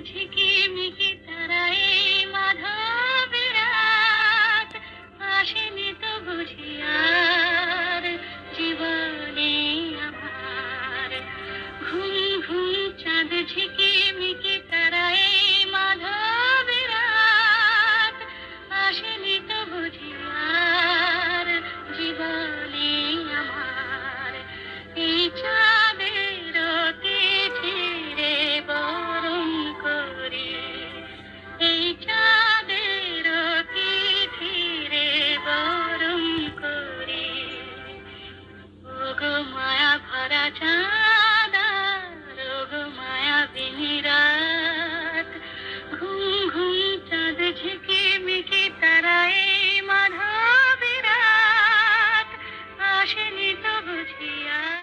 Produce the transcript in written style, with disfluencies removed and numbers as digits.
ঝিকিমিকি তারায় মাধবের রাত আসেনি তো বুঝি আর জীবনে আমার। ঘুম ঘুম চাঁদ ঝিকিমিকি তারায় মাধবের রাত আসেনি তো বুঝি আর জীবনে আমার। এই চাঁদের চিঠিরে বরণ করি, এই চাঁদের চিঠিরে বরণ করি। ওগো মায়া ভরা চাঁদ